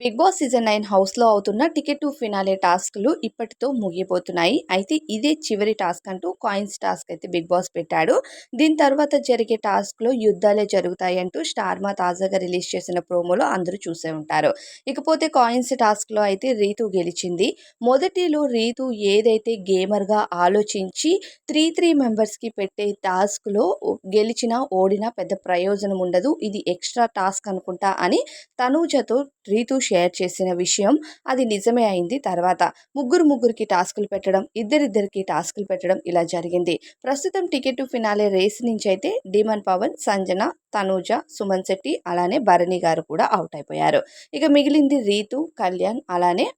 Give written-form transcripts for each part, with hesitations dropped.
Big boss season 9 హౌస్‌లో అవుతున్న ticket to finale టాస్క్‌లు ఇప్పటితో ముగియబోతున్నాయి. అయితే ఇదే చివరి టాస్క్ అంటూ కాయిన్స్ టాస్క్ అయితే బిగ్ బాస్ పెట్టాడు. దీని తర్వాత జరిగే టాస్క్‌లో యుద్ధాలే జరుగుతాయంటూ స్టార్మా తాజాగా రిలీజ్ చేసిన ప్రోమోలో అందరూ చూసే ఉంటారు. ఇకపోతే కాయిన్స్ టాస్క్‌లో అయితే రీతు గెలిచింది. మొదటిలో రీతు ఏదైతే గేమర్‌గా ఆలోచించి 3 మెంబర్స్‌కి పెట్టే టాస్క్‌లో గెలిచినా, ఓడినా పెద్ద ప్రయోజనం ఉండదు. ఇది ఎక్స్‌ట్రా టాస్క్ అనుకుంటా అని తనూజతో రీతు షేర్ చేసిన విషయం అది నిజమే అయింది. తర్వాత ముగ్గురికి టాస్కులు పెట్టడం, ఇద్దరిద్దరికి టాస్కులు పెట్టడం ఇలా జరిగింది. ప్రస్తుతం టికెట్ టు ఫినాలే రేస్ నుంచి అయితే డీమన్ పవన్, సంజన, తనూజ, సుమన్ శెట్టి అలానే భరణి గారు కూడా అవుట్ అయిపోయారు. ఇక మిగిలింది రీతు, కళ్యాణ్ అలానే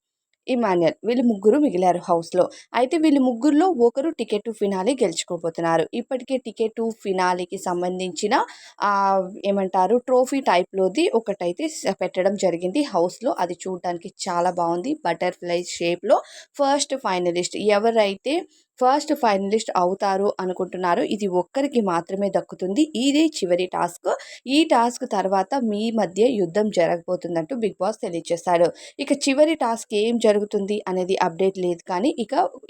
ఇమాన్యుయల్ వీళ్ళు ముగ్గురు మిగిలారు హౌస్‌లో. అయితే వీళ్ళు ముగ్గురిలో ఒకరు టికెట్ టు ఫినాలే గెలుచుకోబోతున్నారు. ఇప్పటికే టికెట్ టు ఫినాలేకి సంబంధించిన ఏమంటారు ట్రోఫీ టైప్‌లోది ఒకటైతే పెట్టడం జరిగింది హౌస్‌లో. అది చూడడానికి చాలా బావుంది. బటర్‌ఫ్లై షేప్‌లో ఫస్ట్ ఫైనలిస్ట్ ఎవరైతే ఫస్ట్ ఫైనలిస్ట్ అవుతారు అనుకుంటున్నారో ఇది ఒక్కరికి మాత్రమే దక్కుతుంది. ఇదే చివరి టాస్క్. ఈ టాస్క్ తర్వాత మీ మధ్య యుద్ధం జరగబోతుందంటూ బిగ్ బాస్ తెలియజేశాడు. ఇక చివరి టాస్క్ ఏం జరుగుతుంది అనేది అప్డేట్ లేదు కానీ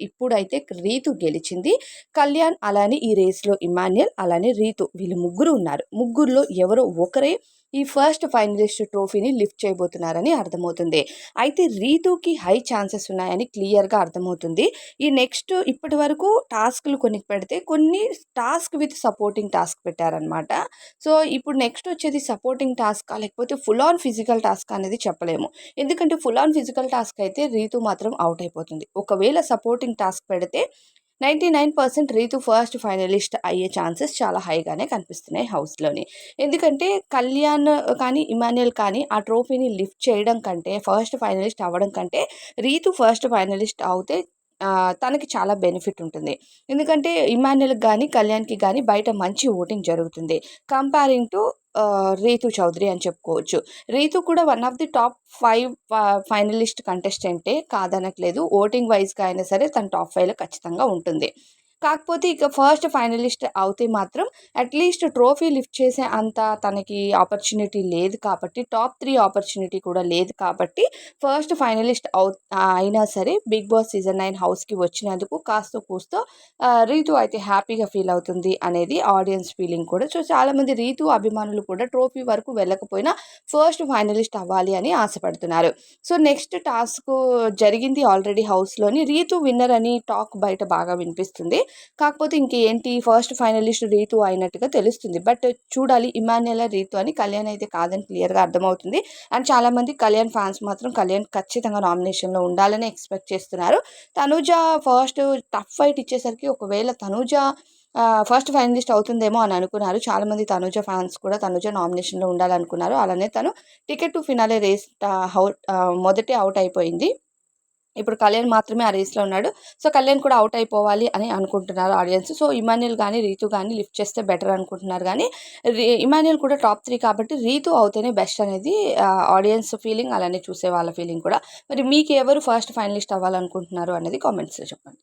ఇప్పుడైతే రీతు గెలిచింది. కళ్యాణ్ అలానే ఈ రేస్‌లో ఇమాన్యుయల్ అలానే రీతు వీళ్ళు ముగ్గురు ఉన్నారు. ముగ్గురిలో ఎవరో ఒకరే ఈ ఫస్ట్ ఫైనలిస్ట్ ట్రోఫీని లిఫ్ట్ చేయబోతున్నారని అర్థమవుతుంది. అయితే రీతూకి హై ఛాన్సెస్ ఉన్నాయని క్లియర్‌గా అర్థమవుతుంది. ఈ నెక్స్ట్ ఇప్పటి వరకు టాస్క్‌లు కొన్ని పెడితే కొన్ని టాస్క్ విత్ సపోర్టింగ్ టాస్క్ పెట్టారనమాట. సో, ఇప్పుడు నెక్స్ట్ వచ్చేది సపోర్టింగ్ టాస్కా లేకపోతే ఫుల్ ఆన్ ఫిజికల్ టాస్కా అనేది చెప్పలేము. ఎందుకంటే ఫుల్ ఆన్ ఫిజికల్ టాస్క్ అయితే రీతు మాత్రం అవుట్ అయిపోతుంది. ఒకవేళ సపోర్టింగ్ టాస్క్ పెడితే 99% రీతు ఫస్ట్ ఫైనలిస్ట్ అయ్యే ఛాన్సెస్ చాలా హైగానే కనిపిస్తున్నాయి హౌస్‌లోని. ఎందుకంటే కళ్యాణ్ కానీ, ఇమాన్యుయల్ కానీ ఆ ట్రోఫీని లిఫ్ట్ చేయడం కంటే, ఫస్ట్ ఫైనలిస్ట్ అవ్వడం కంటే రీతు ఫస్ట్ ఫైనలిస్ట్ అవుతే తనకి చాలా బెనిఫిట్ ఉంటుంది. ఎందుకంటే ఇమాన్యుయల్‌కి గానీ, కళ్యాణ్‌కి గానీ బయట మంచి ఓటింగ్ జరుగుతుంది. కంపేరింగ్ టు రీతు చౌదరి అని చెప్పుకోవచ్చు. రీతు కూడా one of the top 5 finalist కంటెస్టెంటే కాదనట్లేదు. ఓటింగ్ వైస్‌గా అయినా సరే తను టాప్ 5లో ఖచ్చితంగా ఉంటుంది. కాకపోతే ఇక ఫస్ట్ ఫైనలిస్ట్ అవుతే మాత్రం అట్‌లీస్ట్ ట్రోఫీ లిఫ్ట్ చేసే అంత తనకి ఆపర్చునిటీ లేదు కాబట్టి, టాప్ 3 ఆపర్చునిటీ కూడా లేదు కాబట్టి, ఫస్ట్ ఫైనలిస్ట్ అయినా సరే బిగ్ బాస్ సీజన్ 9 హౌస్‌కి వచ్చినందుకు కాస్తో కూస్తో రీతు అయితే హ్యాపీగా ఫీల్ అవుతుంది అనేది ఆడియన్స్ ఫీలింగ్ కూడా. సో, చాలామంది రీతు అభిమానులు కూడా ట్రోఫీ వరకు వెళ్ళకపోయినా ఫస్ట్ ఫైనలిస్ట్ అవ్వాలి అని ఆశపడుతున్నారు. సో, నెక్స్ట్ టాస్క్ జరిగింది ఆల్రెడీ హౌస్‌లోని. రీతు విన్నర్ అని టాక్ బయట బాగా వినిపిస్తుంది. కాకపోతే ఇంకేంటి ఫస్ట్ ఫైనలిస్ట్ రీతు అయినట్టుగా తెలుస్తుంది. బట్ చూడాలి ఇమాన్యుయలా, రీతు అని. కళ్యాణ్ అయితే కాదని క్లియర్‌గా అర్థమవుతుంది. అండ్ చాలామంది కళ్యాణ్ ఫ్యాన్స్ మాత్రం కళ్యాణ్ ఖచ్చితంగా నామినేషన్‌లో ఉండాలని ఎక్స్‌పెక్ట్ చేస్తున్నారు. తనూజ ఫస్ట్ టఫ్ ఫైట్ ఇచ్చేసరికి ఒకవేళ తనూజ ఫస్ట్ ఫైనలిస్ట్ అవుతుందేమో అని అనుకున్నారు. చాలామంది తనూజ ఫ్యాన్స్ కూడా తనూజ నామినేషన్‌లో ఉండాలనుకున్నారు. అలానే తను టికెట్ టు ఫినాలే రేస్ మొదటే ఔట్ అయిపోయింది. ఇప్పుడు కళ్యాణ్ మాత్రమే ఆ రేస్‌లో ఉన్నాడు. సో, కళ్యాణ్ కూడా ఔట్ అయిపోవాలి అని అనుకుంటున్నారు ఆడియన్స్. సో, ఇమాన్యుయల్ గానీ, రీతు గానీ లిఫ్ట్ చేస్తే బెటర్ అనుకుంటున్నారు గానీ, ఇమాన్యుయల్ కూడా టాప్ 3 కాబట్టి రీతు అవుతేనే బెస్ట్ అనేది ఆడియన్స్ ఫీలింగ్ అలానే చూసే వాళ్ళ ఫీలింగ్ కూడా. మరి మీకు ఎవరు ఫస్ట్ ఫైనలిస్ట్ అవ్వాలనుకుంటున్నారు అనేది కామెంట్స్‌లో చెప్పండి.